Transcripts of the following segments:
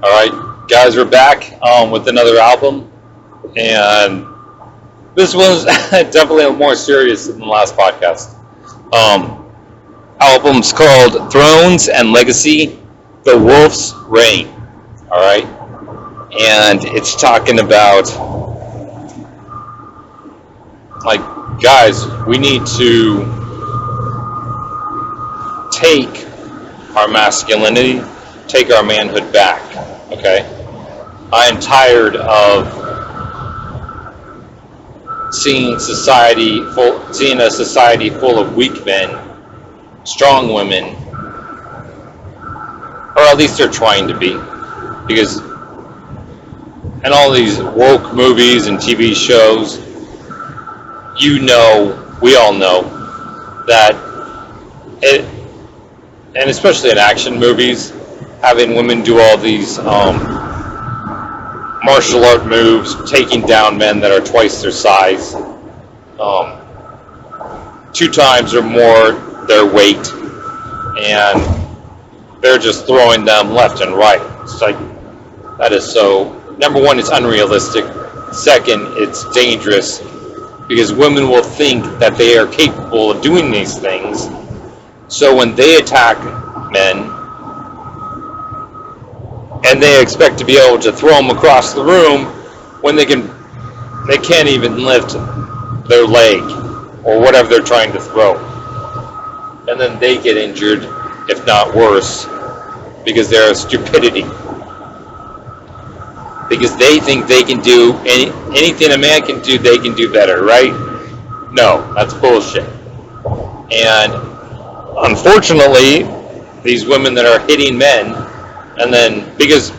All right, guys, we're back with another album, and this one's definitely more serious than the last podcast. Album's called Thrones and Legacy, The Wolf's Reign. All right, and it's talking about, like, guys, we need to take our masculinity, take our manhood back. Okay, I am tired of seeing a society full of weak men, strong women, or at least they're trying to be, because in all these woke movies and TV shows, we all know that it, and especially in action movies, having women do all these martial art moves, taking down men that are twice their size, 2 times or more their weight, and they're just throwing them left and right. It's like, that is so, number one, it's unrealistic. Second, it's dangerous, because women will think that they are capable of doing these things. So when they attack men, and they expect to be able to throw them across the room when they can't even lift their leg or whatever they're trying to throw. And then they get injured, if not worse, because they're stupidity. Because they think they can do anything a man can do, they can do better, right? No, that's bullshit. And unfortunately, these women that are hitting men, and then because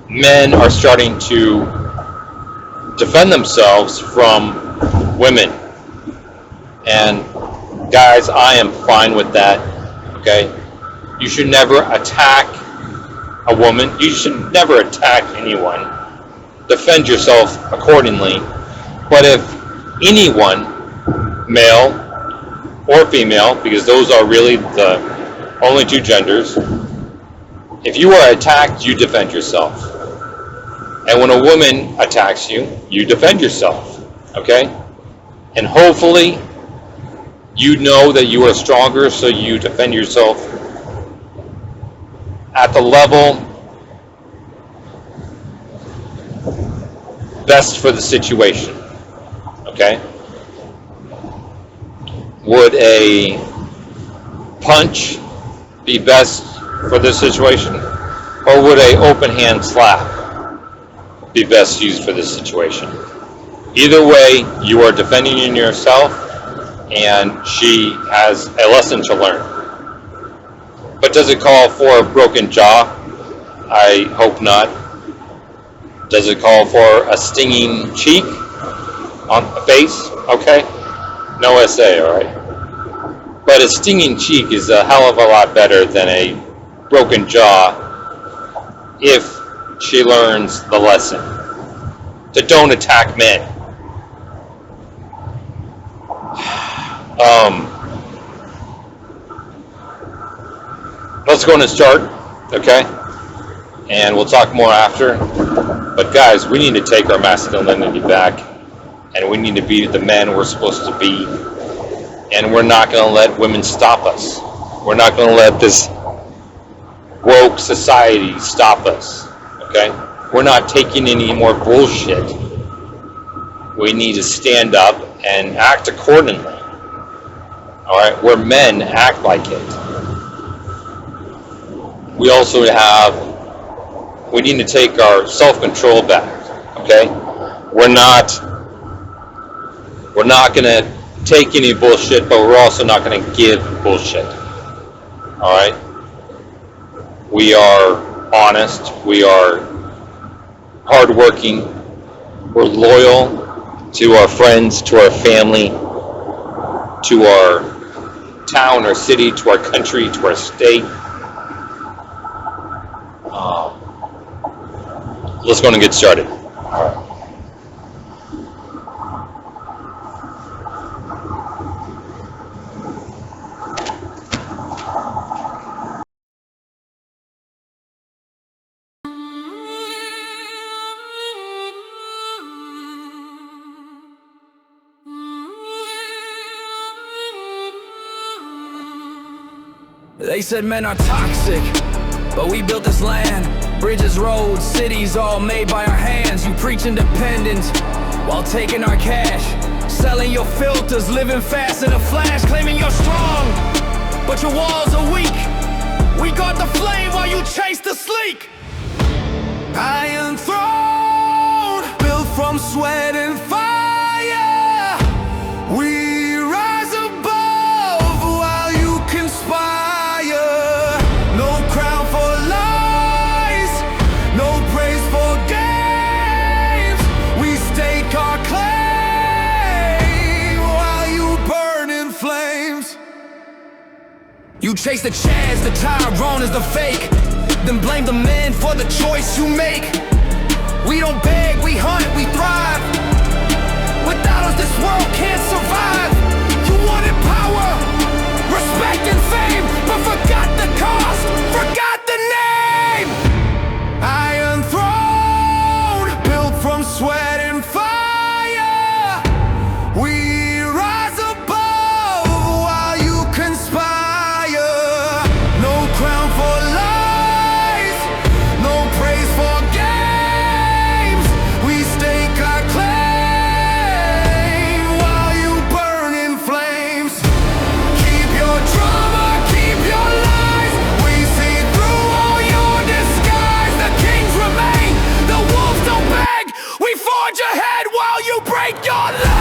men are starting to defend themselves from women, and guys, I am fine with that. Okay, you should never attack a woman. You should never attack anyone. Defend yourself accordingly. But if anyone, male or female, because those are really the only 2 genders, if you are attacked, you defend yourself. And when a woman attacks you, you defend yourself. Okay? And hopefully, you know that you are stronger, so you defend yourself at the level best for the situation. Okay? Would a punch be best for this situation? Or would a open hand slap be best used for this situation? Either way, you are defending yourself, and she has a lesson to learn. But does it call for a broken jaw? I hope not. Does it call for a stinging cheek on the face? Okay. No SA, alright? But a stinging cheek is a hell of a lot better than a broken jaw if she learns the lesson. To don't attack men. Let's go and start, okay? And we'll talk more after. But guys, we need to take our masculinity back, and we need to be the men we're supposed to be. And we're not going to let women stop us. We're not going to let this woke society stop us, okay? We're not taking any more bullshit. We need to stand up and act accordingly. All right, where men act like it. We also we need to take our self-control back, okay? We're not going to take any bullshit, but we're also not going to give bullshit. All right? We are honest. We are hardworking. We're loyal to our friends, to our family, to our town or city, to our country, to our state. Let's go and get started. All right. They said men are toxic, but we built this land. Bridges, roads, cities, all made by our hands. You preach independence while taking our cash, selling your filters, living fast in a flash, claiming you're strong, but your walls are weak. We got the flame while you chase the sleek. Iron throne, built from sweat and fire. We rise above while you conspire. No crown for lies, no praise for games. We stake our claim while you burn in flames. You chase the chance, the Tyrone is the fake, then blame the men for the choice you make. We don't beg, we hunt, we thrive. Without us, this world can't survive. You wanted power, respect and fame, but forgot the cost, forgot the name. Iron throne, built from sweat and fire. We rise above while you conspire. No crown for lies, no praise for games. We stake our claim while you burn in flames. Keep your drama, keep your lies. We see through all your disguise. The kings remain, the wolves don't beg. We forge ahead while you break your leg.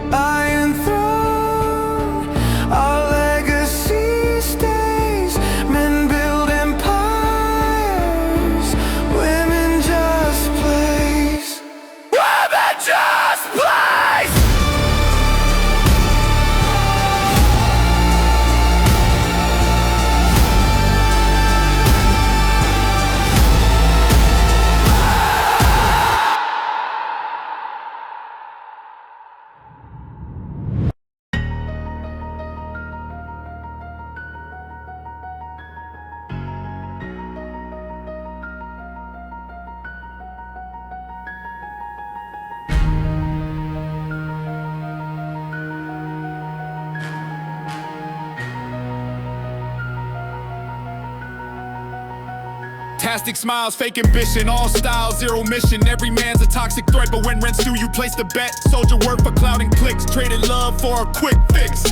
Iron throne, our legacy stays. Men build empires, women just plays. Women just plays! Fantastic smiles, fake ambition, all styles, zero mission. Every man's a toxic threat, but when rent's due, you place the bet. Soldier work for clout and clicks, traded love for a quick fix.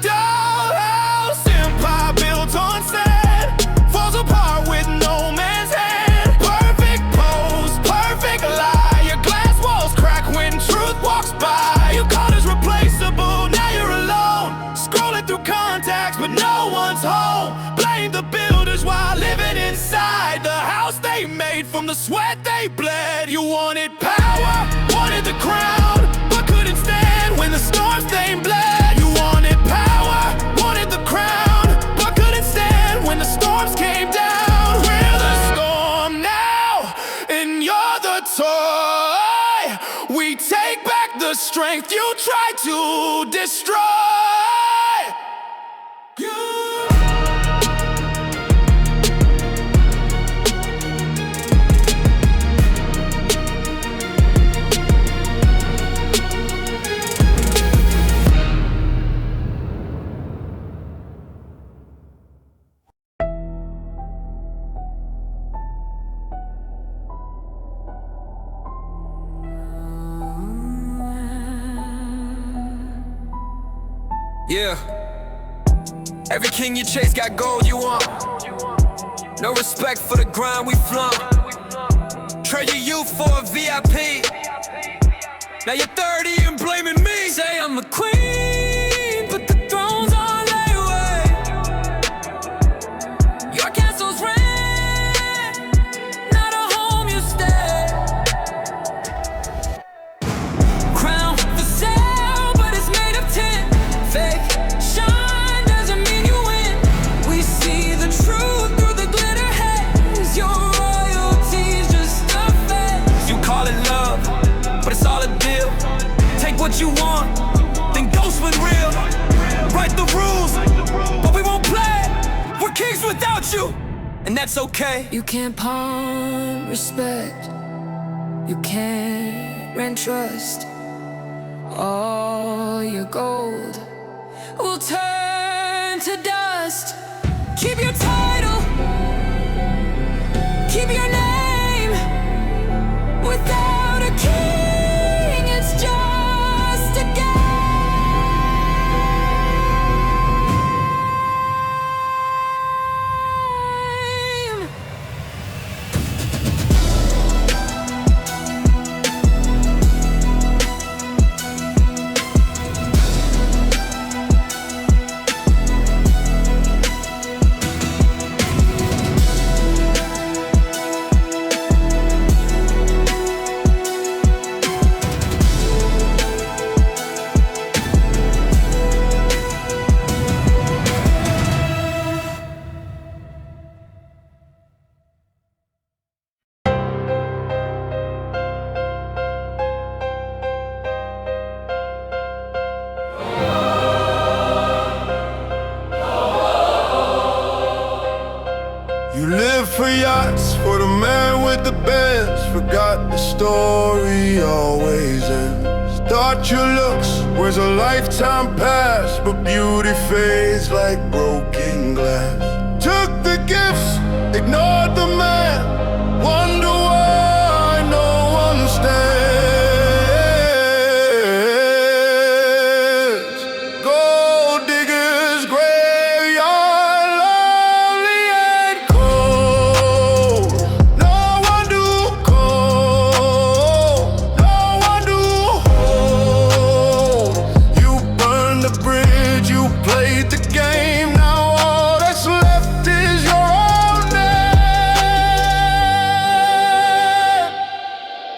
Dollhouse Empire built on sand, falls apart with no man's hand. Perfect pose, perfect lie. Your glass walls crack when truth walks by. You called us replaceable, now you're alone. Scrolling through contacts, but no one's home. Blame the builders while living inside the house they made from the sweat they bled. You wanted power, wanted the crown, but couldn't stand when the storms they bled. You wanted power, wanted the crown, but couldn't stand when the storms came down. We're the storm now, and you're the toy. We take back the strength you tried to destroy. Yeah. Every king you chase got gold you want. No respect for the grind we flaunt. Trade your youth for a VIP. Now you're 30 and blaming me. Say I'm a queen, but the throne's on layaway. Your castle's rent, not a home you stay. Crown for sale, but it's made of tin. Fake shine doesn't mean you win. We see the truth through the glitter haze. Your royalty's just a phase. You call it love, but it's all a deal. Take what you want, then ghost when real. Write the rules, but we won't play. We're kings without you. and that's okay. You can't pawn respect, you can't rent trust. All your gold will turn to dust. Keep your title, keep your name. Without a king, it's just a game. You live for yachts, for the man with the bands. Forgot the story always ends. Thought your looks was a lifetime past, but beauty fades like broken glass. Took the gifts, ignored the man. Wonder why no one stands. Gold diggers, graveyard, lonely and cold. No one to call, no one to hold. You burned the bridge, you played the game. Now all that's left is your own name.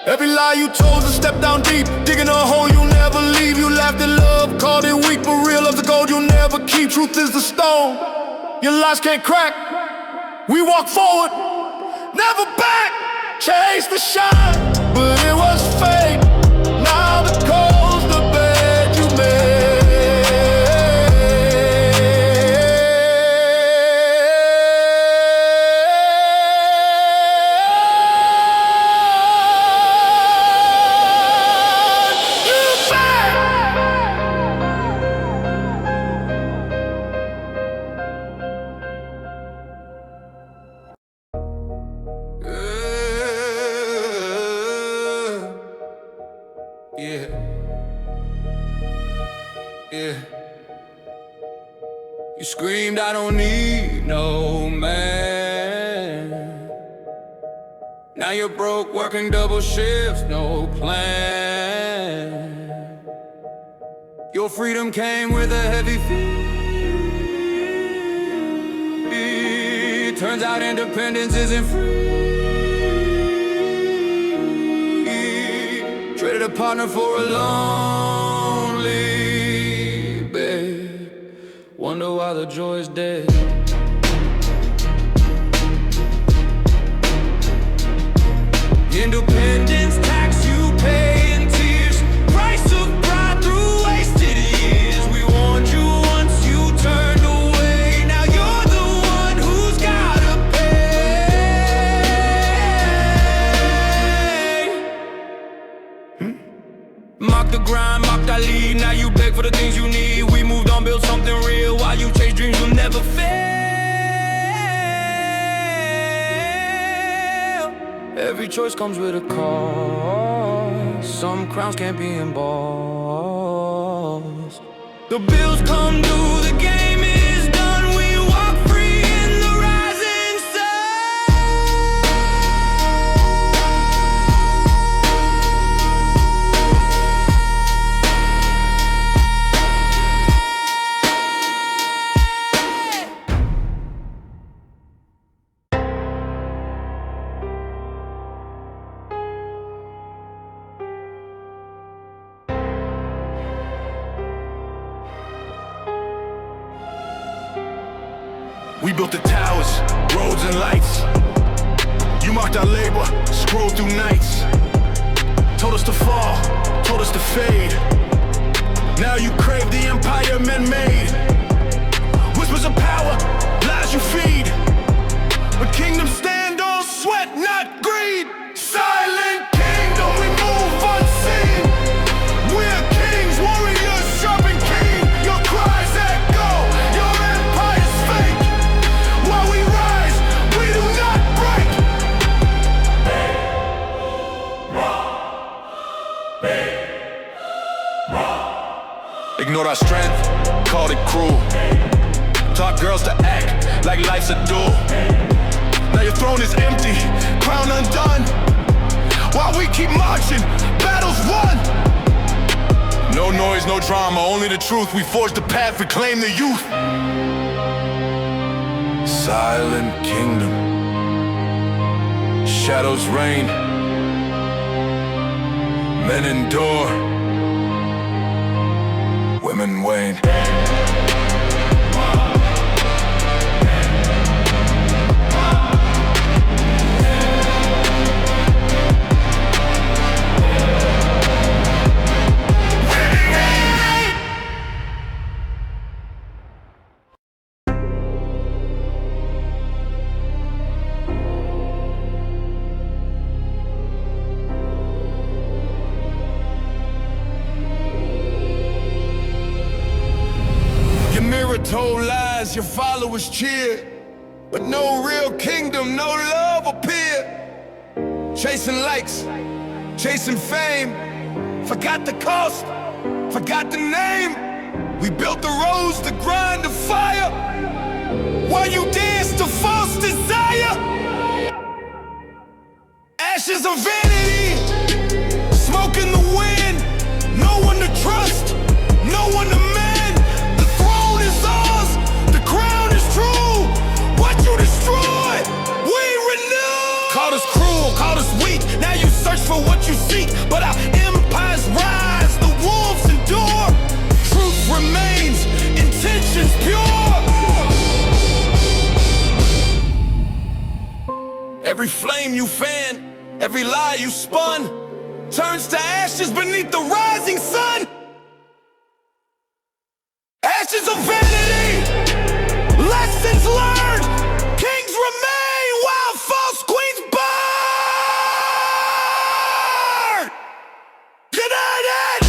Every lie you told to step down deep, digging a hole you never leave. You laughed at love, called it weak, but real love's the gold you'll never keep. Truth is the stone, your lies can't crack. We walk forward, never back. Chase the shine, but it was fake. Now the cold's the bed you Yeah. You screamed, I don't need no man. Now you're broke, working double shifts, no plan. Your freedom came with a heavy fee. Turns out independence isn't free. Traded a partner for a lonely bed. Wonder why the joy is dead. Independence tax you pay in tears. Price of pride through wasted years. We warned you once, you turned away. Now you're the one who's gotta pay. Mock the grind, mocked our lead. Now you beg for the things you need. We moved on, built something real. While you chase dreams, you'll never fail. Every choice comes with a cost. Some crowns can't be embossed. The bills come due, the game is done. We walk free in the rising We built the towers, roads and lights. You marked our labor, scrolled through nights. Told us to fall, told us to fade. Now you crave the empire men made. Whispers of power, lies you feed. But ignored our strength, called it cruel. Taught girls to act like life's a duel. Now your throne is empty, crown undone. While we keep marching, battles won. No noise, no drama, only the truth. We forge the path, reclaim the youth. Silent kingdom, shadows reign. Men endure, women wane. Told lies, your followers cheered, but no real kingdom, no love appeared. Chasing likes, chasing fame, forgot the cost, forgot the name. We built the roads, the grind, the fire, while you dance to false desire. Ashes of vanity, smoke in the wind, no one to trust, no one to mend. You destroyed, we renewed. Called us cruel, called us weak. Now you search for what you seek, but our empires rise, the wolves endure. Truth remains, intentions pure. Every flame you fan, every lie you spun, turns to ashes beneath the rising sun. Ashes of vanity, lessons learned. Kings remain while false queens burn! United!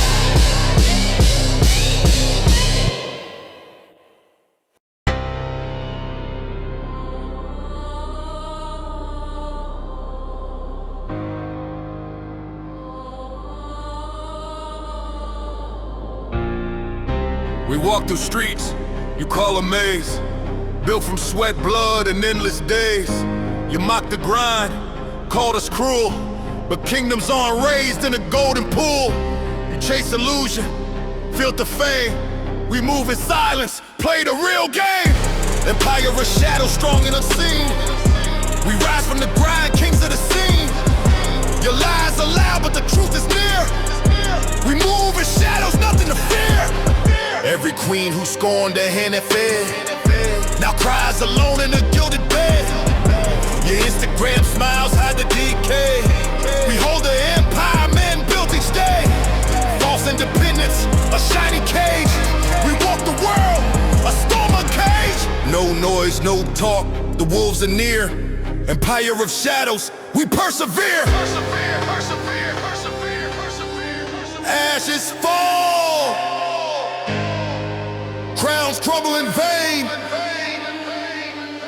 We walk through streets you call a maze, built from sweat, blood, and endless days. You mocked the grind, called us cruel, but kingdoms aren't raised in a golden pool. You chase illusion, filter fame. We move in silence, play the real game. Empire of shadow, strong and unseen. We rise from the grind, kings of the scene. Your lies are loud, but the truth is near. We move in shadows, nothing to fear. Every queen who scorned the hand that fed now cries alone in a gilded bed. Your Instagram smiles hide the decay. We hold the empire men built each day. False independence, a shiny cage. We walk the world, a storm uncaged. No noise, no talk, the wolves are near. Empire of shadows, we persevere. Persevere, persevere, persevere, persevere, persevere. Ashes fall, crowns crumble in vain.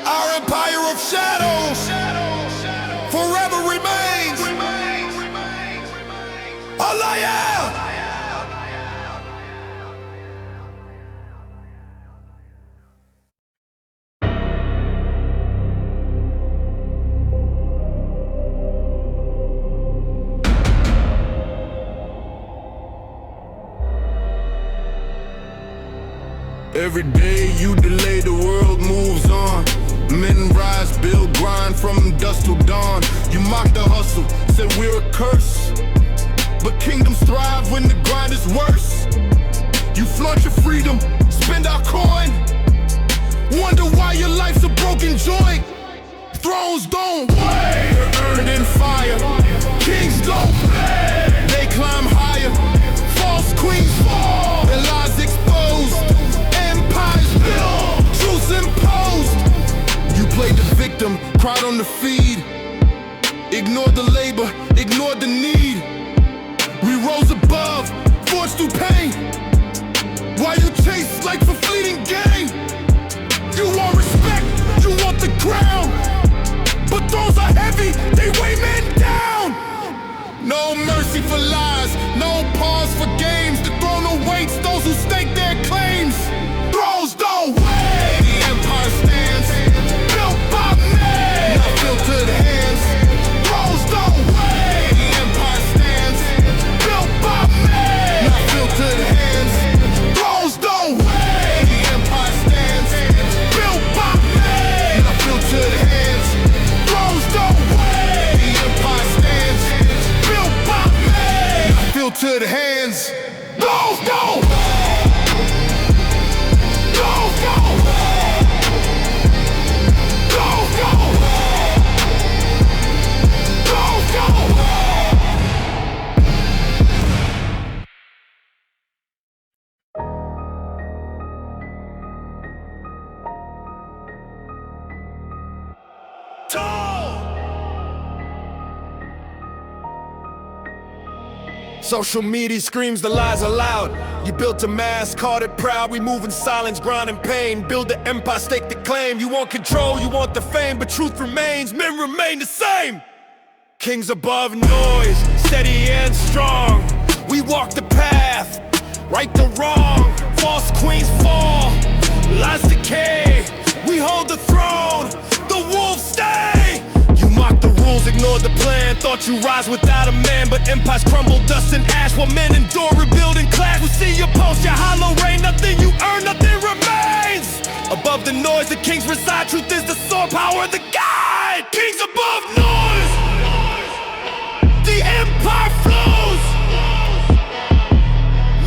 Our empire of shadows forever remains. Alaya! Every day you delay, the world moves on. Men rise, build, grind from dusk till dawn. You mock the hustle, said we're a curse, but kingdoms thrive when the grind is worse. You flaunt your freedom, spend our coin, wonder why your life's a broken joint. Thrones don't wait, they're earned in fire. Kings don't play, they climb higher. False queens fall, their lies exposed. Empires built, truths imposed. You played the victim, cried on the feed. Ignored the labor, ignored the need. We rose above, forged through pain. While you chase like for fleeting gain. You want respect, you want the crown, but thrones are heavy, they weigh men down. No mercy for lies, no pause for games. The throne awaits those who stake their Social media screams the lies aloud. You built a mask, called it proud. We move in silence, grind in pain. Build the empire, stake the claim. You want control, you want the fame, but truth remains, men remain the same. Kings above noise, steady and strong. We walk the path, right the wrong. False queens fall, lies decay. We hold the throne, the wolves stay. You mock the rules, ignored the plan. Thought you rise without a man, but empires crumble, dust and ash. While men endure, rebuild and clash. We see your post, your hollow reign. Nothing you earn, nothing remains. Above the noise, the kings reside. Truth is the sword, power the guide. Kings above noise, the empire flows.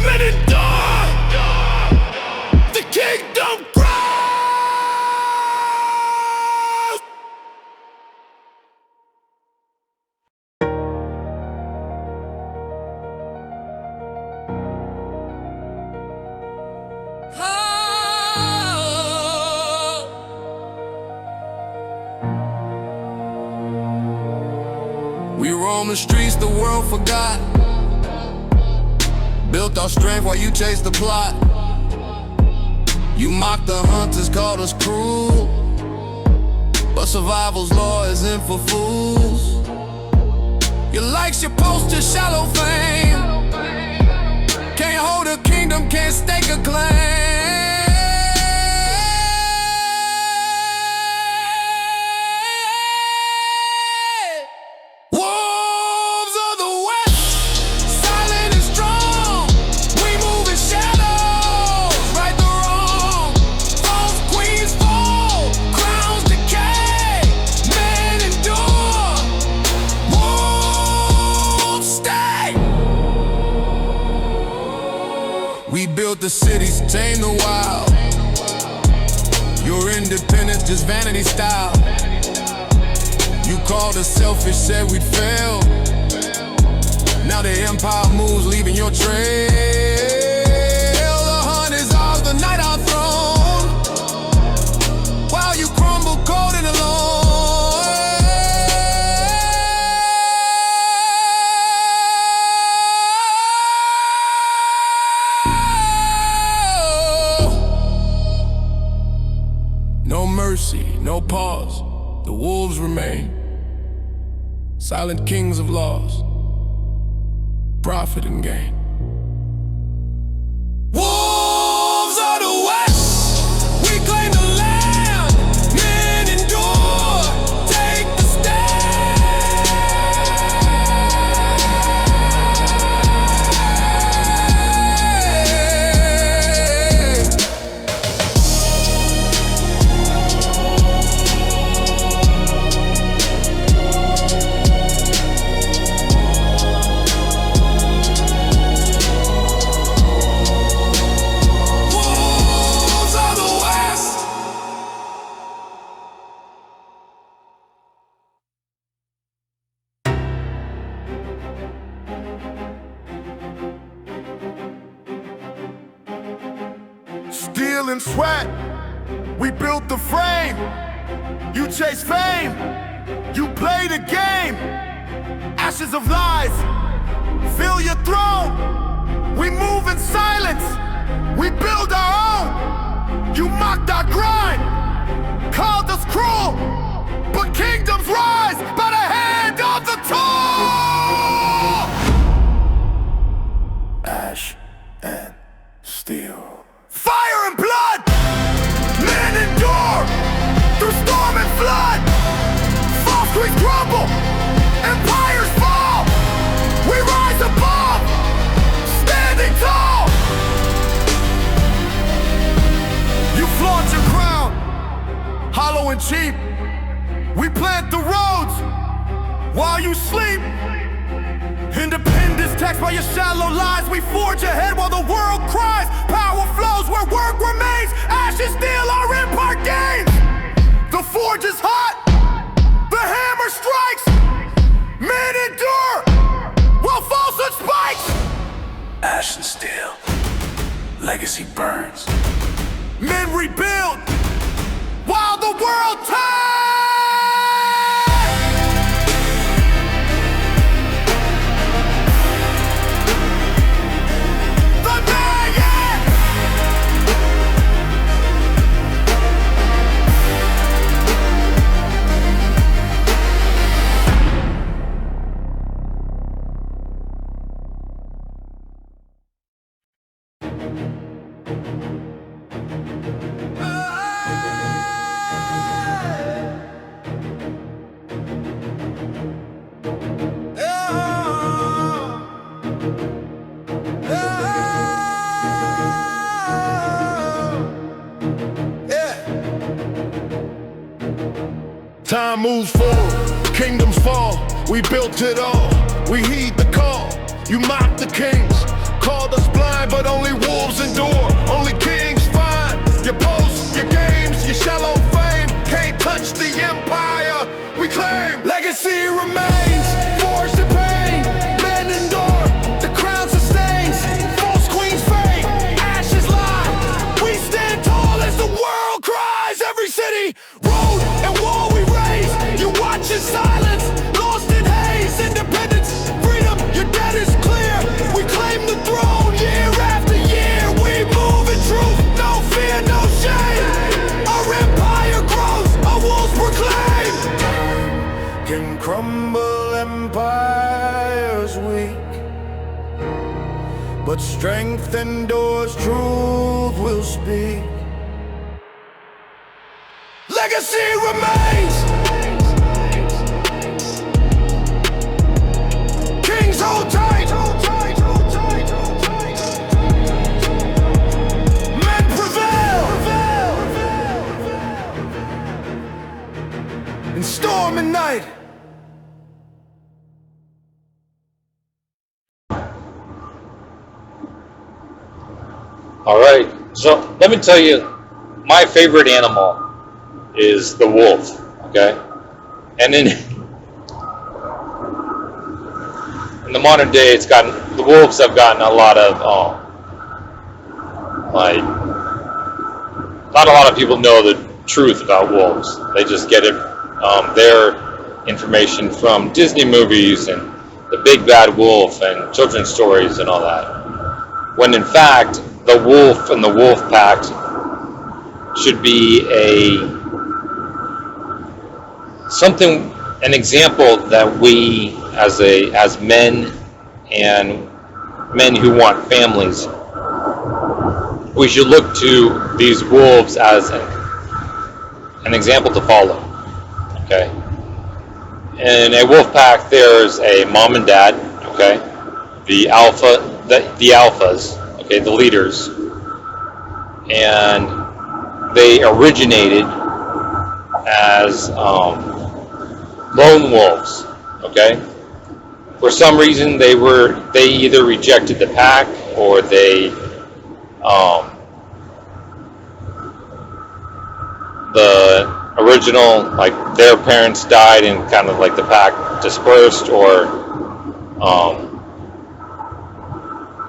Men endure, the kingdom grows. We roam the streets, the world forgot. Built our strength while you chased the plot. You mocked the hunters, called us cruel, but survival's law isn't for fools. Your likes, your posts, your shallow fame. Can't hold a kingdom, can't stake a claim. We built the cities, tamed the wild. Your independence, just vanity style. You called us selfish, said we'd fail. Now the empire moves, leaving your trail. The hunt is ours, the night our throne. While you crumble cold and alone. No mercy, no pause, the wolves remain. Silent kings of laws, profit and gain. Wolves of the West, we claim the land. Men endure, take the Steel and sweat, we built the frame. You chase fame, you play the game. Ashes of lies, fill your throne. We move in silence, we build our own. You mocked our grind, called us cruel, but kingdoms rise by the hand of the tall. Ash and steel. Fire and blood! Men endure through storm and flood. False queens crumble, empires fall. We rise above, standing tall. You flaunt your crown, hollow and cheap. We plant the roads while you sleep. Independence taxed by your shallow lies. We forge ahead while the world cries. Power flows where work remains. Ashes steal our empire gains. The forge is hot, the hammer strikes. Men endure while falsehood spikes. Ash and steel, legacy burns. Men rebuild while the world turns. Time moves forward, kingdoms fall. We built it all, we heed the call. You mock the kings, called us blind, but only wolves endure. Only kings find your posts, your games, your shallow fame. Can't touch the empire we claim. Legacy remains, forged in pain. Men endure, the crown sustains. False queens fade, ashes lie. We stand tall as the world cries. Every city, road, and wall we raise. You watch in silence, lost in haze. Independence, freedom, your debt is clear. We claim the throne year after year. We move in truth, no fear, no shame. Our empire grows, our walls proclaim. Can crumble empires weak, but strength endures, truth will speak. Legacy remains. Kings hold tight. Men prevail. In storm and night. All right, so let me tell you, my favorite animal is the wolf, okay? And in the modern day, the wolves have gotten a lot of, not a lot of people know the truth about wolves. They just get it, their information from Disney movies and the big bad wolf and children's stories and all that. When in fact, the wolf and the wolf pack should be an example that we as men and men who want families, we should look to these wolves as an example to follow. Okay. In a wolf pack, there's a mom and dad. Okay, the alphas. Okay, the leaders, and they originated as lone wolves. Okay, for some reason they either rejected the pack or they the original, like their parents died and kind of like the pack dispersed, or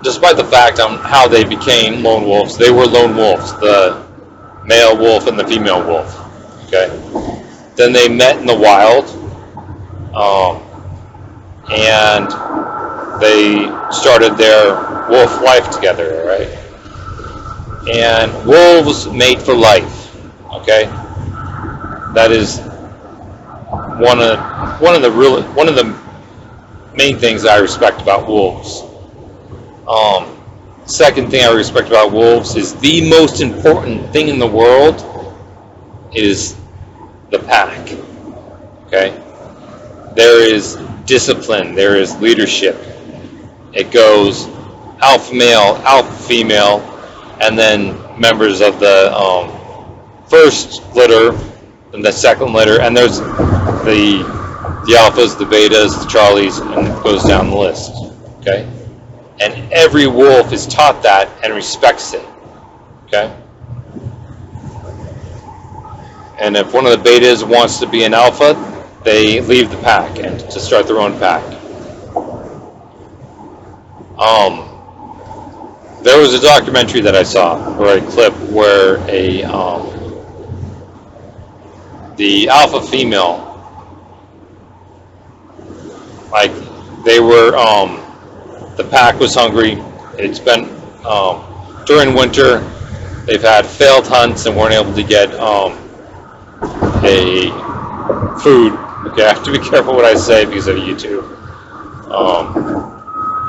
despite the fact on how they became lone wolves, they were lone wolves, the male wolf and the female wolf. Okay, then they met in the wild, and they started their wolf life together. Right, and wolves mate for life. Okay, that is one of the main things I respect about wolves. Second thing I respect about wolves is the most important thing in the world is the pack. Okay? There is discipline, there is leadership. It goes alpha male, alpha female, and then members of the first litter and the second litter, and there's the alphas, the betas, the charlies, and it goes down the list. Okay? And every wolf is taught that and respects it. Okay? And if one of the betas wants to be an alpha, they leave the pack and to start their own pack. There was a documentary that I saw, or a clip, where the alpha female, like they were, the pack was hungry. It's been during winter. They've had failed hunts and weren't able to get a food. Okay, I have to be careful what I say because of YouTube.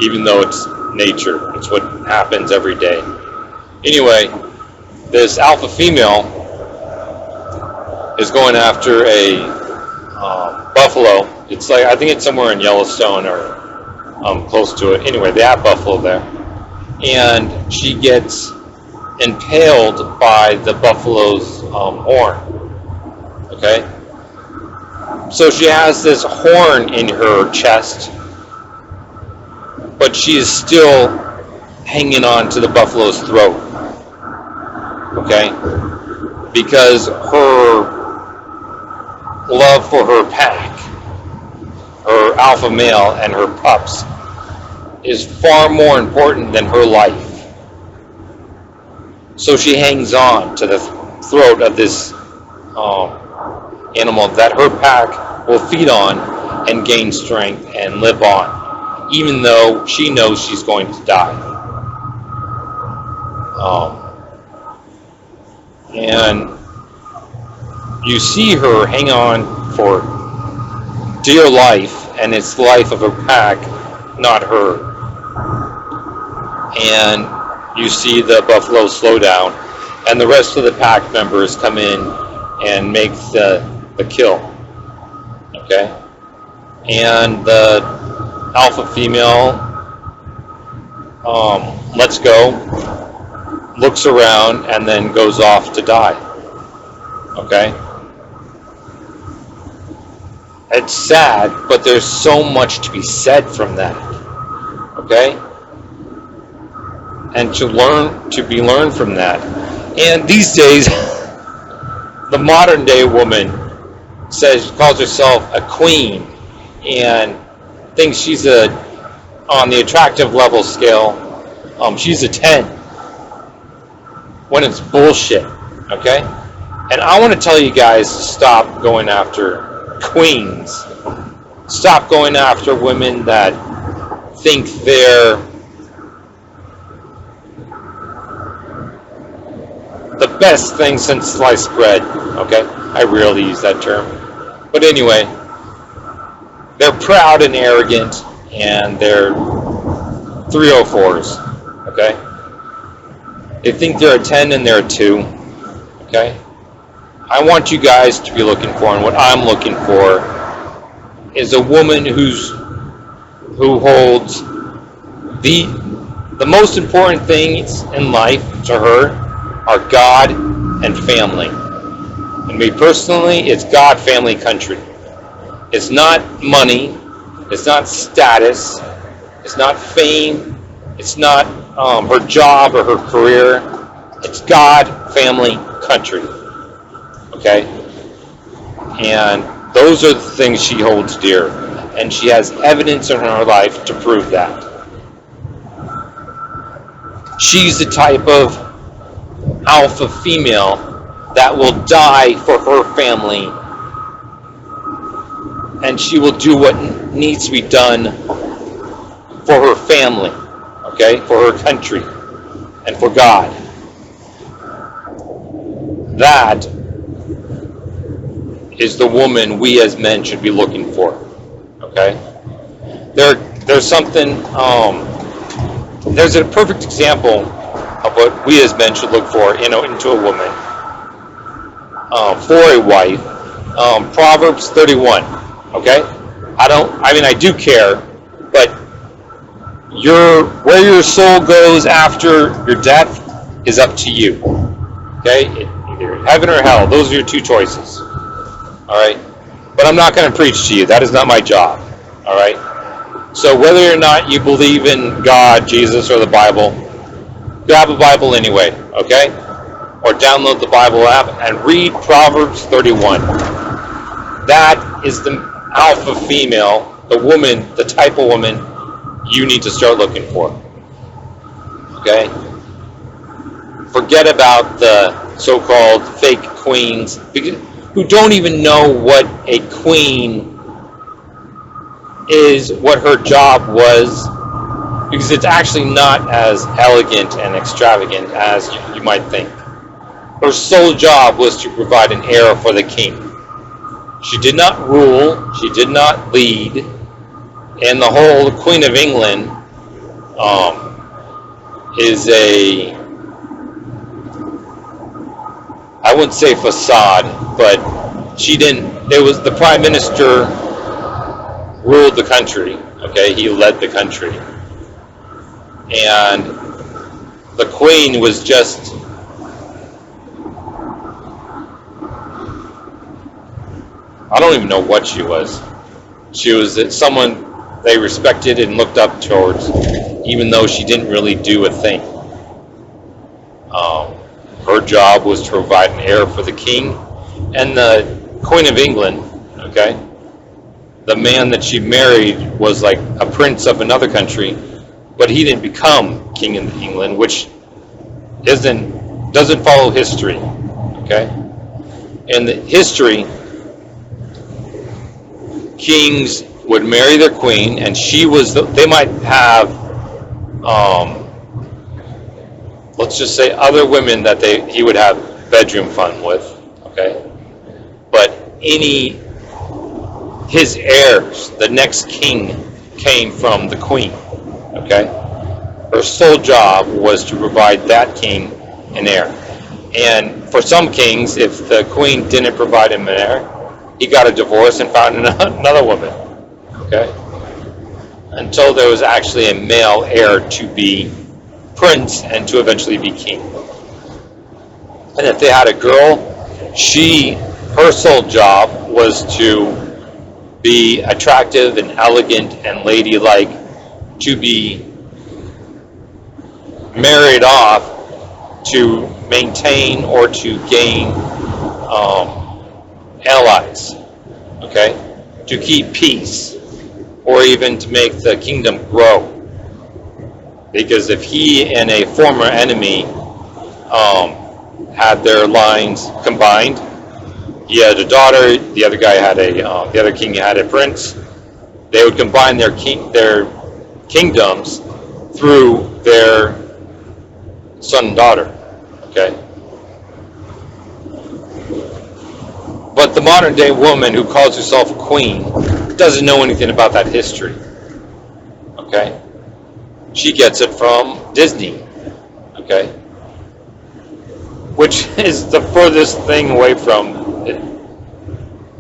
Even though it's nature, it's what happens every day. Anyway, this alpha female is going after a buffalo. It's like, I think it's somewhere in Yellowstone or close to it. Anyway, they have buffalo there, and she gets impaled by the buffalo's horn. Okay, So she has this horn in her chest, but she is still hanging on to the buffalo's throat. Okay? Because her love for her pack, her alpha male and her pups, is far more important than her life. So she hangs on to the throat of this animal that her pack will feed on and gain strength and live on, even though she knows she's going to die. And you see her hang on for dear life, and it's the life of her pack, not her. And you see the buffalo slow down, and the rest of the pack members come in and make the kill. Okay? And the alpha female lets go, looks around, and then goes off to die. Okay? It's sad, but there's so much to be said from that. Okay? And to be learned from that. And these days, the modern day woman calls herself a queen and thinks she's on the attractive level scale, she's a 10. When it's bullshit. Okay? And I want to tell you guys to stop going after queens. Stop going after women that think they're the best thing since sliced bread. Okay? I rarely use that term. But anyway, they're proud and arrogant, and they're 304s. Okay? They think they're a 10 and they're a 2. Okay? I want you guys to be looking for, and what I'm looking for is a woman who holds the most important things in life to her are God and family. And me personally, it's God, family, country. It's not money. It's not status. It's not fame. It's not her job or her career. It's God, family, country. Okay? And those are the things she holds dear. And she has evidence in her life to prove that. She's the type of alpha female that will die for her family. And she will do what needs to be done for her family. Okay? For her country. And for God. That is the woman we as men should be looking for. Okay? There's something, there's a perfect example of what we as men should look for into a woman, for a wife. Proverbs 31. Okay? I do care, but where your soul goes after your death is up to you. Okay? Either heaven or hell. Those are your two choices. Alright? But I'm not going to preach to you. That is not my job. Alright? So whether or not you believe in God, Jesus, or the Bible, grab a Bible anyway. Okay? Or download the Bible app and read Proverbs 31. That is the alpha female, the woman, the type of woman you need to start looking for. Okay? Forget about the so-called fake queens who don't even know what a queen is, what her job was, because it's actually not as elegant and extravagant as you might think. Her sole job was to provide an heir for the king. She did not rule, she did not lead, and the whole Queen of England is I wouldn't say facade, but the Prime Minister ruled the country, okay? He led the country. And the Queen was just I don't even know what she was. She was someone they respected and looked up towards, even though she didn't really do a thing. Her job was to provide an heir for the king and the Queen of England. Okay, the man that she married was like a prince of another country, but he didn't become king of England, which doesn't follow history. Okay, in the history, kings would marry their queen, and they might have, let's just say, other women that he would have bedroom fun with. Okay, but his heirs, the next king, came from the queen. Okay, her sole job was to provide that king an heir. And for some kings, if the queen didn't provide him an heir, he got a divorce and found another woman. Okay, until there was actually a male heir to be prince and to eventually be king. And if they had a girl, her sole job was to be attractive and elegant and ladylike, to be married off to maintain or to gain allies, okay, to keep peace, or even to make the kingdom grow. Because if he and a former enemy had their lines combined, he had a daughter, the other king had a prince, they would combine their kingdoms through their son and daughter. Okay. But the modern day woman who calls herself a queen doesn't know anything about that history. Okay. She gets it from Disney. Okay. Which is the furthest thing away from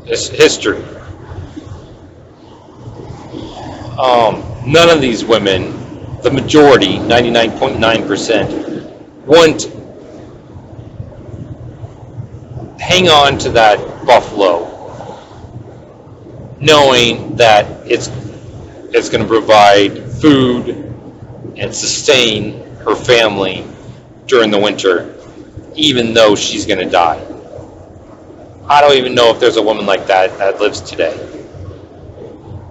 history. None of these women, the majority, 99.9%, won't hang on to that buffalo knowing that it's going to provide food and sustain her family during the winter, even though she's going to die. I don't even know if there's a woman like that lives today.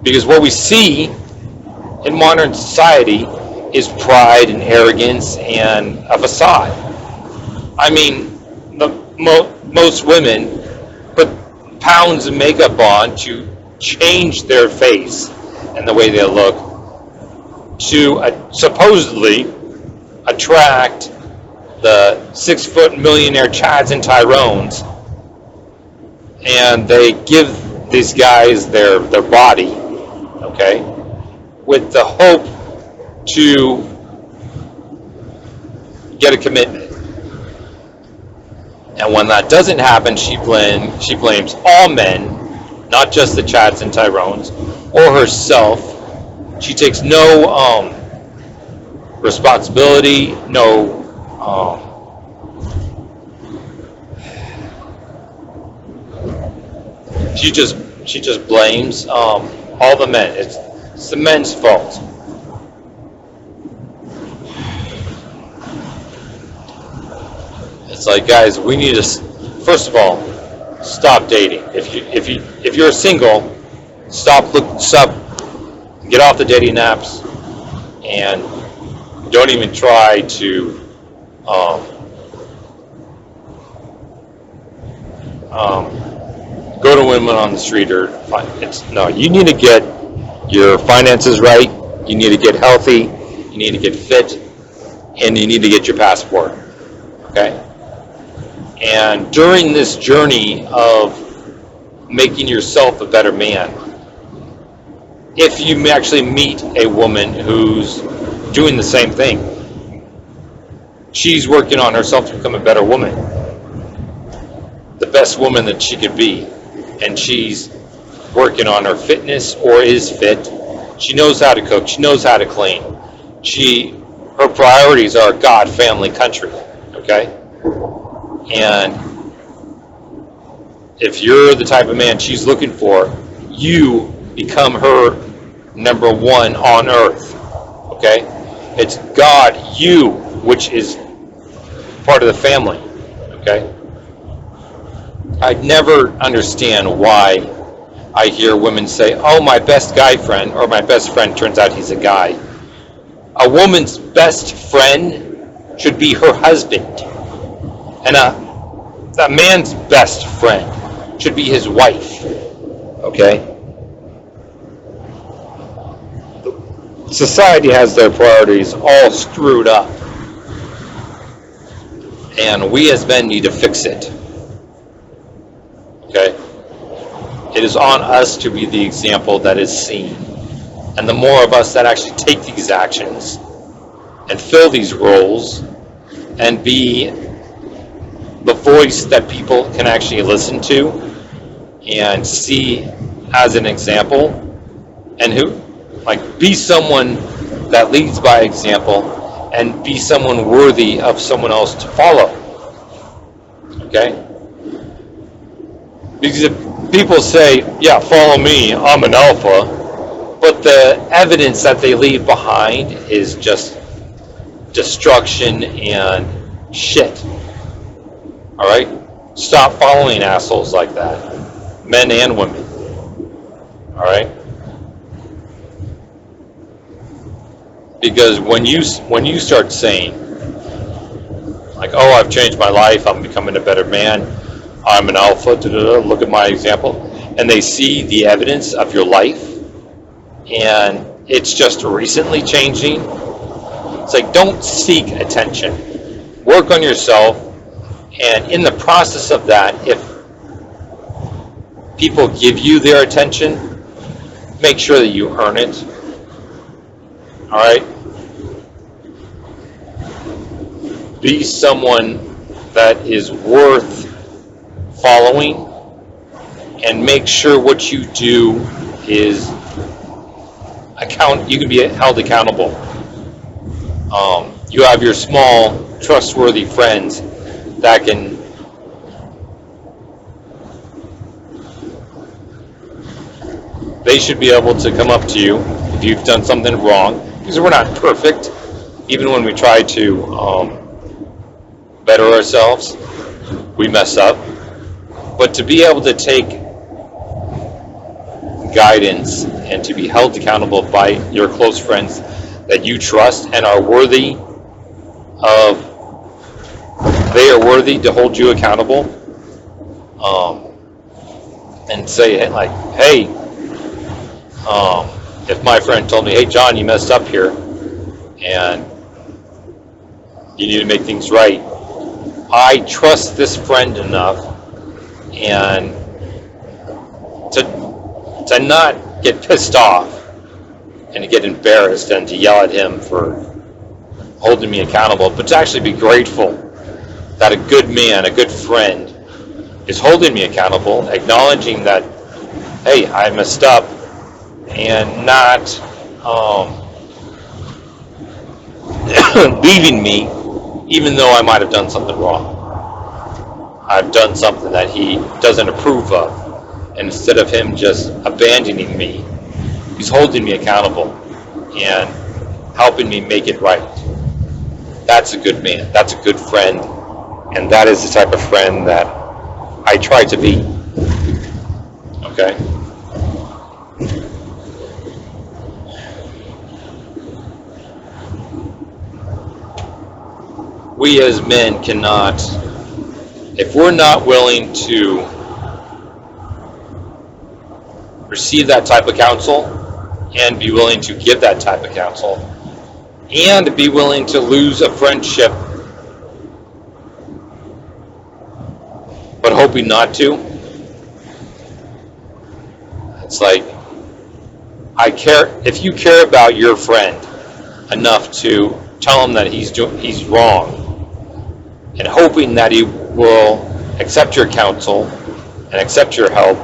Because what we see in modern society is pride and arrogance and a facade. I mean, most women put pounds of makeup on to change their face and the way they look to supposedly attract the 6-foot millionaire Chads and Tyrones, and they give these guys their body, okay, with the hope to get a commitment. And when that doesn't happen, she blames all men, not just the Chads and Tyrones, or herself. She takes no responsibility, no she just blames all the men. It's the men's fault. It's like, guys, we need to first of all stop dating. If you're single, stop, get off the dating apps, and don't even try to go to women on the street or you need to get your finances right, you need to get healthy, you need to get fit, and you need to get your passport. Okay? And during this journey of making yourself a better man, if you actually meet a woman who's doing the same thing, she's working on herself to become a better woman, the best woman that she could be, and she's working on her fitness or is fit. She knows how to cook, she knows how to clean. Her priorities are God, family, country, okay? And if you're the type of man she's looking for, you become her number one on earth. Okay? It's God, you, which is part of the family. Okay? I never understand why I hear women say, oh, my best guy friend, or my best friend turns out he's a guy. A woman's best friend should be her husband. And a man's best friend should be his wife. Okay? Society has their priorities all screwed up. And we as men need to fix it. Okay? It is on us to be the example that is seen. And the more of us that actually take these actions and fill these roles and be the voice that people can actually listen to and see as an example, and be someone that leads by example and be someone worthy of someone else to follow. Okay? Because if people say, yeah, follow me, I'm an alpha, but the evidence that they leave behind is just destruction and shit. Alright? Stop following assholes like that. Men and women. Alright? Because when you start saying, like, oh, I've changed my life, I'm becoming a better man, I'm an alpha, look at my example, and they see the evidence of your life, and it's just recently changing, it's like, don't seek attention. Work on yourself, and in the process of that, if people give you their attention, make sure that you earn it. Alright? Be someone that is worth following, and make sure what you do is you can be held accountable. You have your small, trustworthy friends that can they should be able to come up to you if you've done something wrong, because we're not perfect, even when we try to better ourselves, we mess up. But to be able to take guidance and to be held accountable by your close friends that you trust and are worthy of, they are worthy to hold you accountable, and say, like, hey, if my friend told me, hey, John, you messed up here and you need to make things right, I trust this friend enough and to not get pissed off and to get embarrassed and to yell at him for holding me accountable, but to actually be grateful that a good man, a good friend, is holding me accountable, acknowledging that, hey, I messed up, and not leaving me even though I might have done something wrong. I've done something that he doesn't approve of, and instead of him just abandoning me, he's holding me accountable and helping me make it right. That's a good man. That's a good friend, and that is the type of friend that I try to be. Okay? We as men cannot, if we're not willing to receive that type of counsel and be willing to give that type of counsel and be willing to lose a friendship but hoping not to, it's like, if you care about your friend enough to tell him that he's wrong, and hoping that he will accept your counsel and accept your help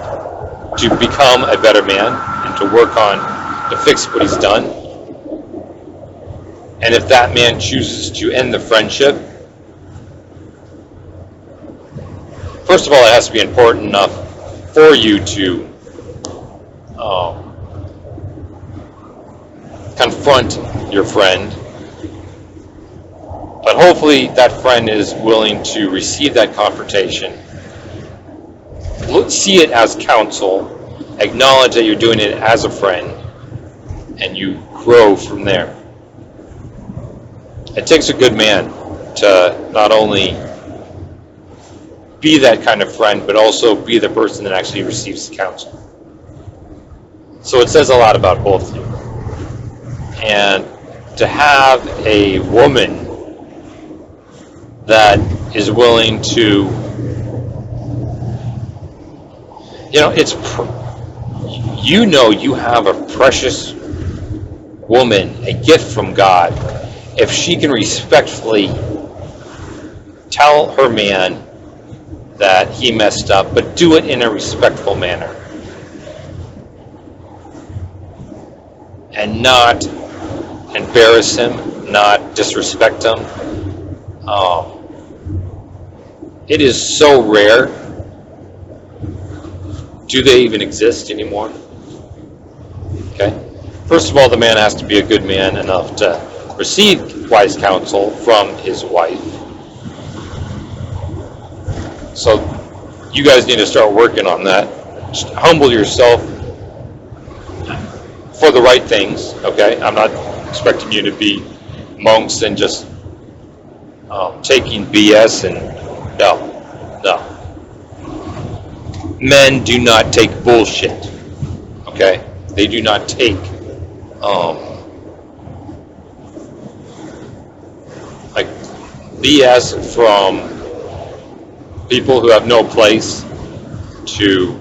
to become a better man and to work on to fix what he's done. And if that man chooses to end the friendship, first of all, it has to be important enough for you to confront your friend, but hopefully that friend is willing to receive that confrontation, see it as counsel, acknowledge that you're doing it as a friend, and you grow from there. It takes a good man to not only be that kind of friend, but also be the person that actually receives the counsel. So it says a lot about both of you. And to have a woman that is willing to, you have a precious woman, a gift from God, if she can respectfully tell her man that he messed up, but do it in a respectful manner. And not embarrass him, not disrespect him. It is so rare. Do they even exist anymore? Okay. First of all, the man has to be a good man enough to receive wise counsel from his wife. So you guys need to start working on that. Just humble yourself for the right things, okay? I'm not expecting you to be monks and just taking BS and no. Men do not take bullshit, okay? They do not take like BS from people who have no place to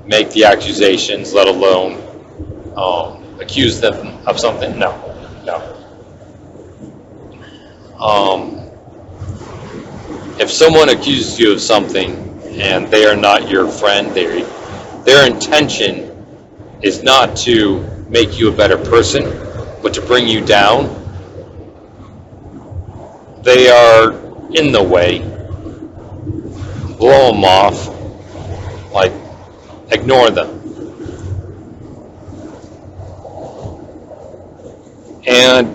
make the accusations, let alone accuse them of something. No. If someone accuses you of something and they are not your friend, their intention is not to make you a better person, but to bring you down. They are in the way. Blow them off. Like, ignore them. And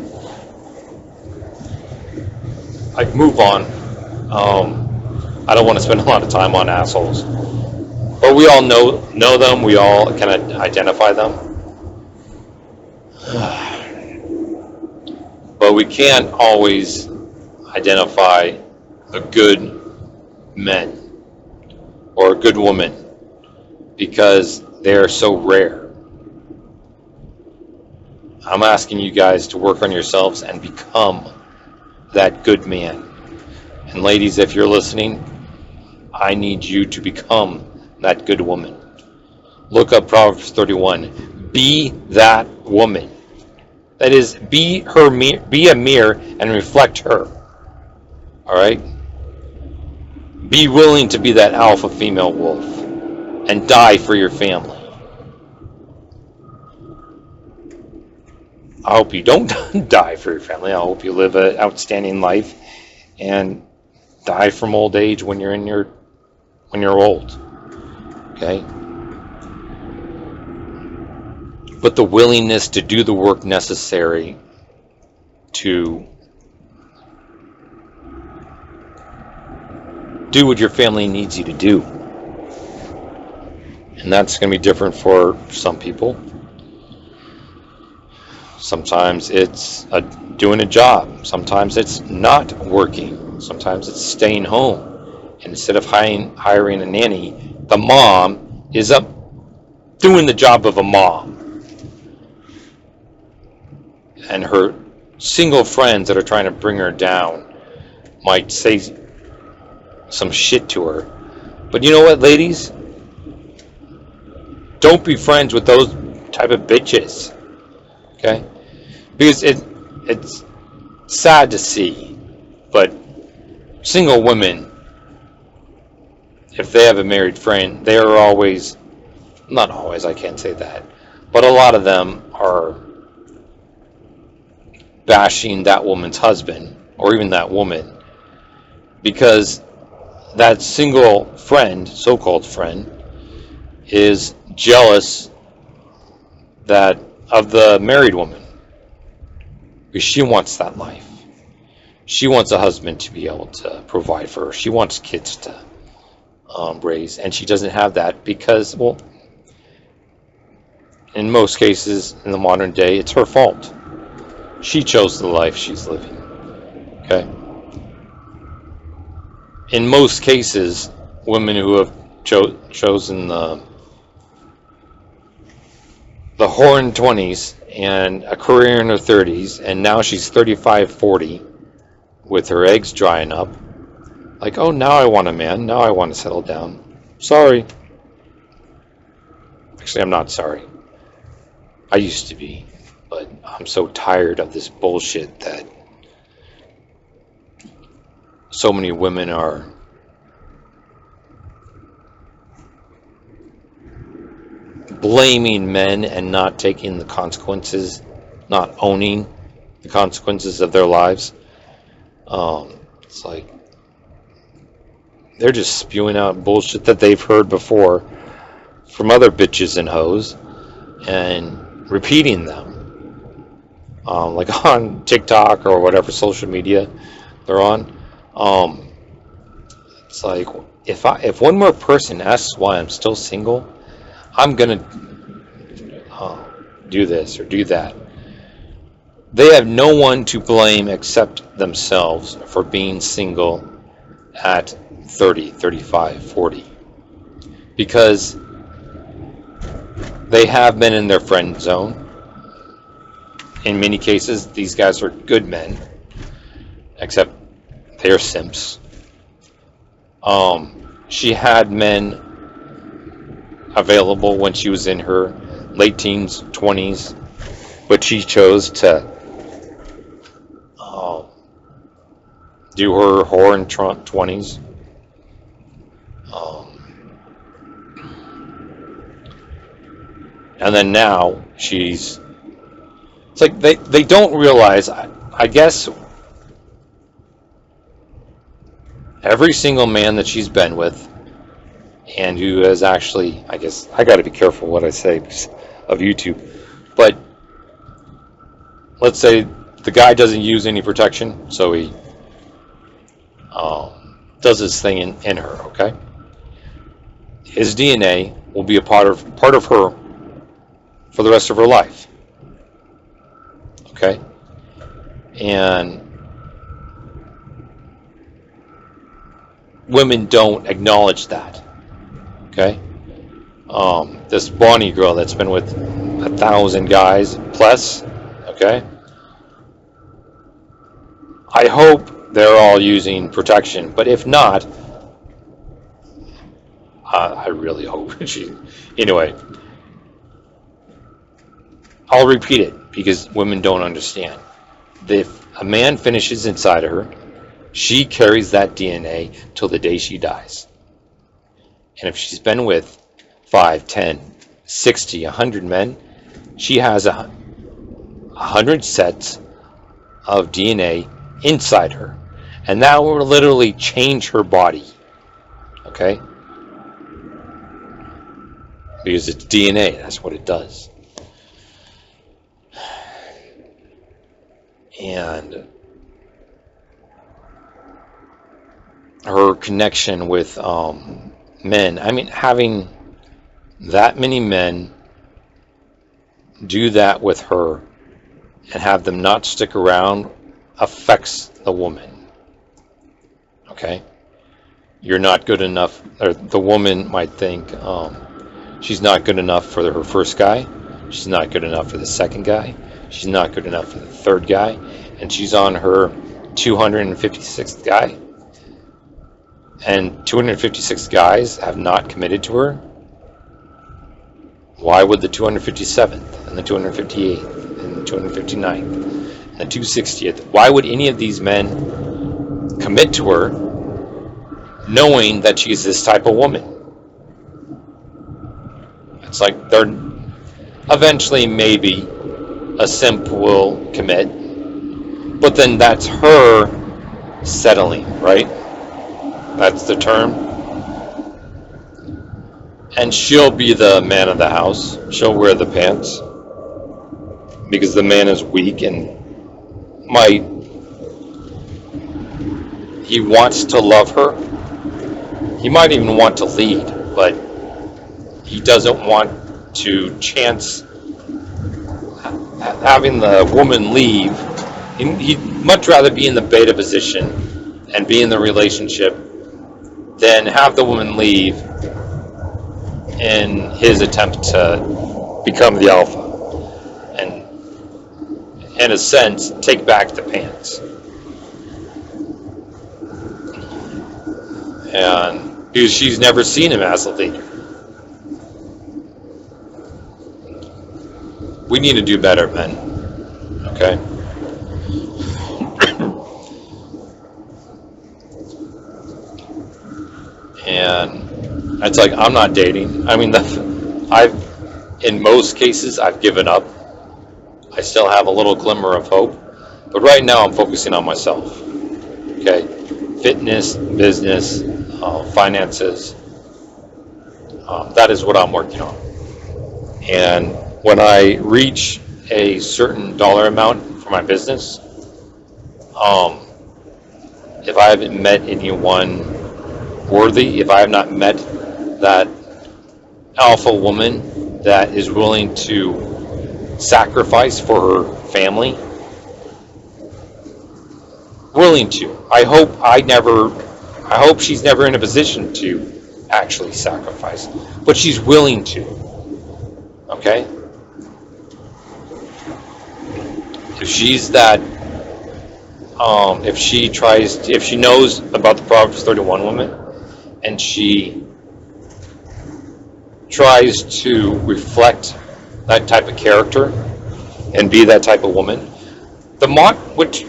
like, move on. I don't want to spend a lot of time on assholes, but we all know them. We all can identify them, but we can't always identify a good man or a good woman because they are so rare. I'm asking you guys to work on yourselves and become that good man. And ladies, if you're listening, I need you to become that good woman. Look up Proverbs 31. Be that woman. That is, be a mirror and reflect her. All right? Be willing to be that alpha female wolf and die for your family. I hope you don't die for your family. I hope you live an outstanding life and die from old age when you're old. Okay? But the willingness to do the work necessary to do what your family needs you to do. And that's going to be different for some people. Sometimes it's doing a job. Sometimes it's not working. Sometimes it's staying home. And instead of hiring a nanny, the mom is up doing the job of a mom. And her single friends that are trying to bring her down might say some shit to her. But you know what, ladies? Don't be friends with those type of bitches. Okay? Because it's sad to see, but single women, if they have a married friend, they are always, not always, I can't say that, but a lot of them are bashing that woman's husband, or even that woman, because that single friend, so-called friend, is jealous that of the married woman, because she wants that life. She wants a husband to be able to provide for her. She wants kids to raise, and she doesn't have that because, well, in most cases in the modern day, it's her fault. She chose the life she's living. Okay? In most cases, women who have chosen the horn 20s and a career in her 30s, and now she's 35, 40, with her eggs drying up, like, oh, now I want a man, now I want to settle down. Sorry. Actually, I'm not sorry. I used to be, but I'm so tired of this bullshit that so many women are blaming men and not taking the consequences, not owning the consequences of their lives. It's like they're just spewing out bullshit that they've heard before from other bitches and hoes and repeating them, like on TikTok or whatever social media they're on. It's like if one more person asks why I'm still single, I'm gonna do this or do that. They have no one to blame except themselves for being single at 30, 35, 40. Because they have been in their friend zone. In many cases, these guys are good men, except they're simps. She had men available when she was in her late teens, 20s, but she chose to do her whore in 20s. And then now it's like they don't realize, I guess every single man that she's been with and who has actually, I guess I got to be careful what I say of YouTube, but let's say the guy doesn't use any protection, so he does his thing in her, okay? His DNA will be a part of her for the rest of her life, okay? And women don't acknowledge that, okay? This Bonnie girl that's been with 1,000 guys plus, okay? I hope they're all using protection, but if not, I really hope anyway, I'll repeat it because women don't understand. If a man finishes inside of her, she carries that DNA till the day she dies. And if she's been with 5, 10, 60, 100 men, she has 100 sets of DNA inside her. And that will literally change her body. Okay? Because it's DNA, that's what it does. And her connection with men, I mean, having that many men do that with her and have them not stick around affects the woman. Okay? You're not good enough, or the woman might think she's not good enough for her first guy, she's not good enough for the second guy, she's not good enough for the third guy, and she's on her 256th guy. And 256 guys have not committed to her. Why would the 257th and the 258th and the 259th and the 260th, why would any of these men commit to her knowing that she's this type of woman? It's like they're eventually, maybe a simp will commit, but then that's her settling, right? That's the term. And she'll be the man of the house. She'll wear the pants. Because the man is weak and he wants to love her. He might even want to lead, but he doesn't want to chance having the woman leave. He'd much rather be in the beta position and be in the relationship than have the woman leave in his attempt to become the alpha and, in a sense, take back the pants. And because she's never seen him as a leader. We need to do better, men. Okay? And it's like, I'm not dating. I mean, in most cases, I've given up. I still have a little glimmer of hope. But right now, I'm focusing on myself. Okay? Fitness, business, finances. That is what I'm working on. And when I reach a certain dollar amount for my business, if I haven't met anyone worthy, if I have not met that alpha woman that is willing to sacrifice for her family, willing to. I hope she's never in a position to actually sacrifice, but she's willing to. Okay? If she's that, if she knows about the Proverbs 31 woman, and she tries to reflect that type of character and be that type of woman, which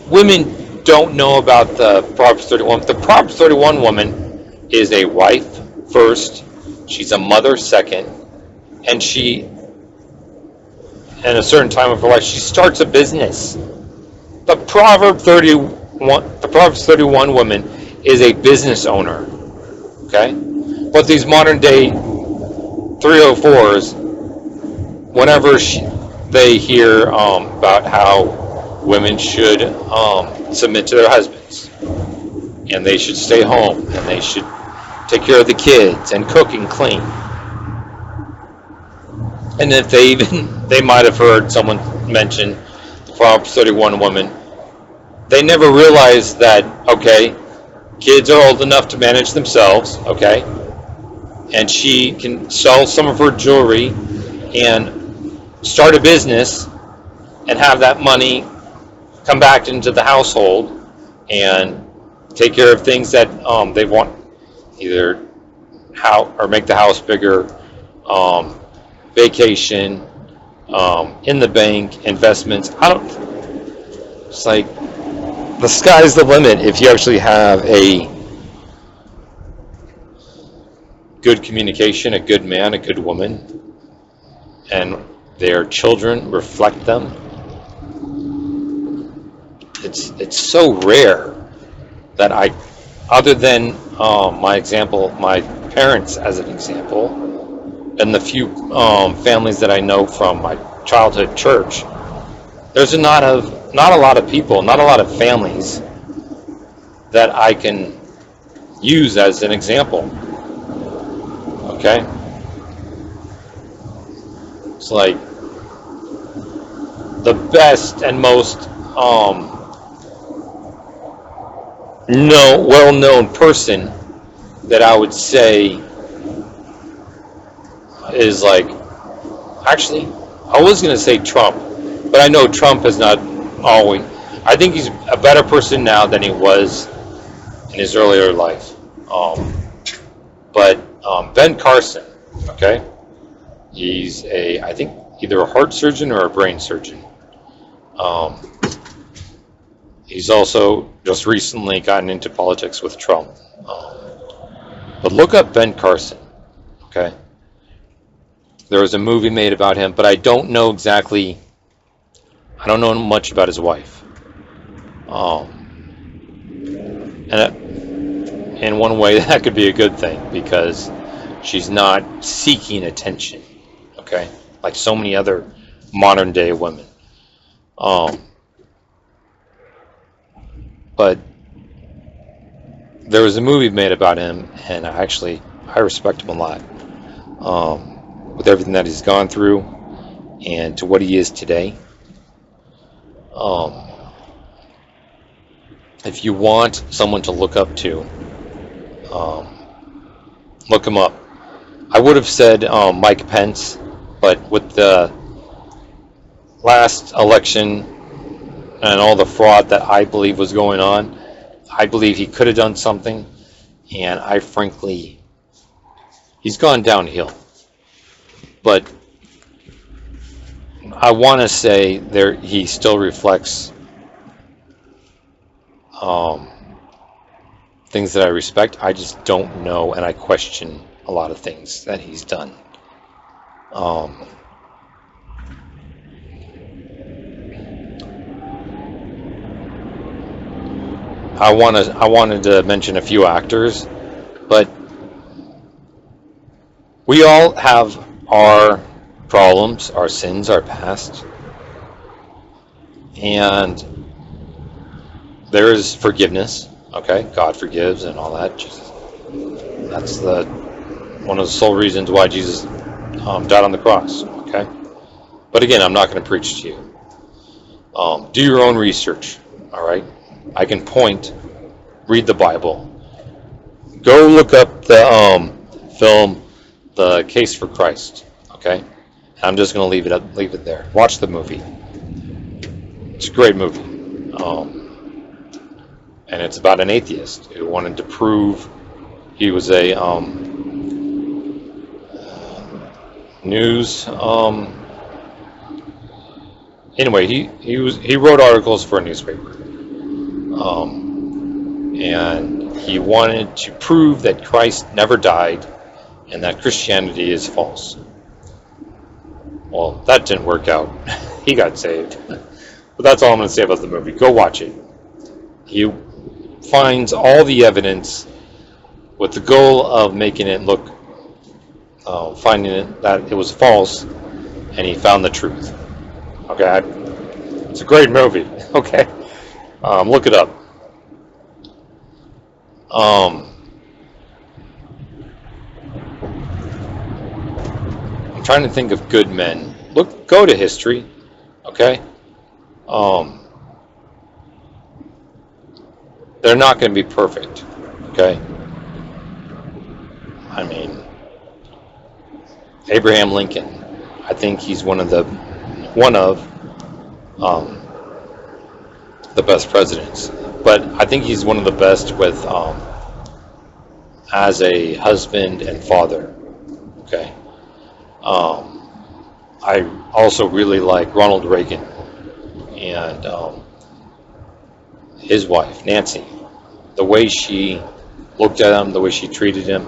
women don't know about the Proverbs 31. The Proverbs 31 woman is a wife first, she's a mother second, and she, in a certain time of her life, she starts a business. The Proverbs 31 woman is a business owner. Okay? But these modern day 304s, whenever they hear about how women should submit to their husbands, and they should stay home, and they should take care of the kids, and cook and clean. And if they might have heard someone mention the Proverbs 31 woman, they never realize that, okay, kids are old enough to manage themselves, okay, and she can sell some of her jewelry and start a business and have that money come back into the household and take care of things that they want, either or make the house bigger, vacation, in the bank, investments. It's like the sky's the limit if you actually have a good communication, a good man, a good woman, and their children reflect them. It's so rare that other than my parents as an example, and the few families that I know from my childhood church, there's not a lot of people, not a lot of families that I can use as an example. Okay? It's like the best and most well-known person that I would say is like, actually, I was going to say Trump, but I know Trump is not always. I think he's a better person now than he was in his earlier life. But Ben Carson, okay, he's I think either a heart surgeon or a brain surgeon. He's also just recently gotten into politics with Trump. But look up Ben Carson, okay? There was a movie made about him, but I don't know much about his wife. And in one way, that could be a good thing because she's not seeking attention, okay? Like so many other modern day women. But there was a movie made about him, and I respect him a lot. With everything that he's gone through and to what he is today. If you want someone to look up to, look him up. I would have said Mike Pence, but with the last election and all the fraud that I believe was going on, I believe he could have done something, and he's gone downhill. But I want to say he still reflects things that I respect. I just don't know, and I question a lot of things that he's done. I wanted to mention a few actors, but we all have our problems, our sins, our past, and there is forgiveness. Okay, God forgives and all that. That's one of the sole reasons why Jesus died on the cross. Okay, but again, I'm not going to preach to you. Do your own research. All right, I can point. Read the Bible. Go look up the film, The Case for Christ. Okay, I'm just going to leave it there. Watch the movie. It's a great movie. And it's about an atheist who wanted to prove he was a news. Anyway, he wrote articles for a newspaper, and he wanted to prove that Christ never died and that Christianity is false. Well, that didn't work out. He got saved. But that's all I'm going to say about the movie. Go watch it. He finds all the evidence with the goal of making it look, finding it that it was false, and he found the truth. Okay, it's a great movie. Okay, look it up. I'm trying to think of good men. Go to history. Okay. They're not going to be perfect. Okay. I mean, Abraham Lincoln. I think he's one of the best presidents. But I think he's one of the best with as a husband and father. Okay. I also really like Ronald Reagan and his wife, Nancy. The way she looked at him, the way she treated him,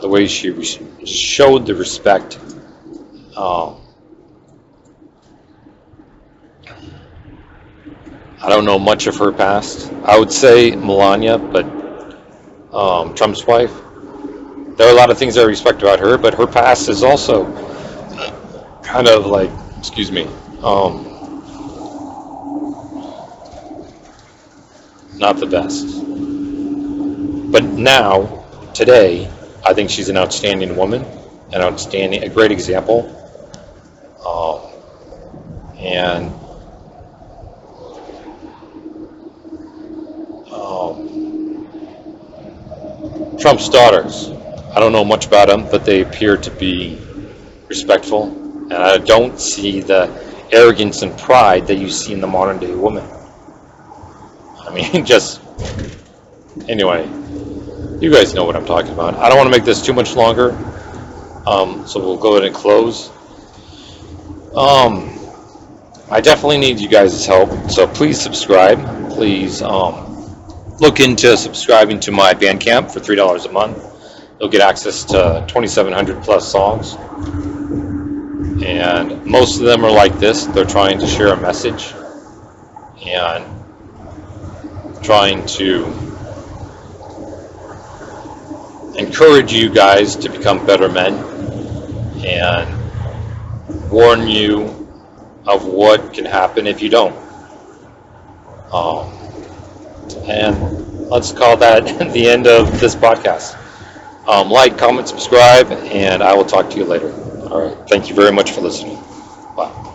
the way she showed the respect. I don't know much of her past. I would say Melania, but Trump's wife. There are a lot of things I respect about her, but her past is also kind of like, excuse me, not the best. But now, today, I think she's an outstanding woman, a great example. And Trump's daughters, I don't know much about them, but they appear to be respectful, and I don't see the arrogance and pride that you see in the modern day woman. I mean, just anyway, you guys know what I'm talking about. I don't want to make this too much longer, so we'll go ahead and close. I definitely need you guys' help, so please subscribe. Please look into subscribing to my Bandcamp for $3 a month. You'll get access to 2,700 plus songs, and most of them are like this. They're trying to share a message and trying to encourage you guys to become better men and warn you of what can happen if you don't. And let's call that the end of this podcast. Like, comment, subscribe, and I will talk to you later. All right. Thank you very much for listening. Bye.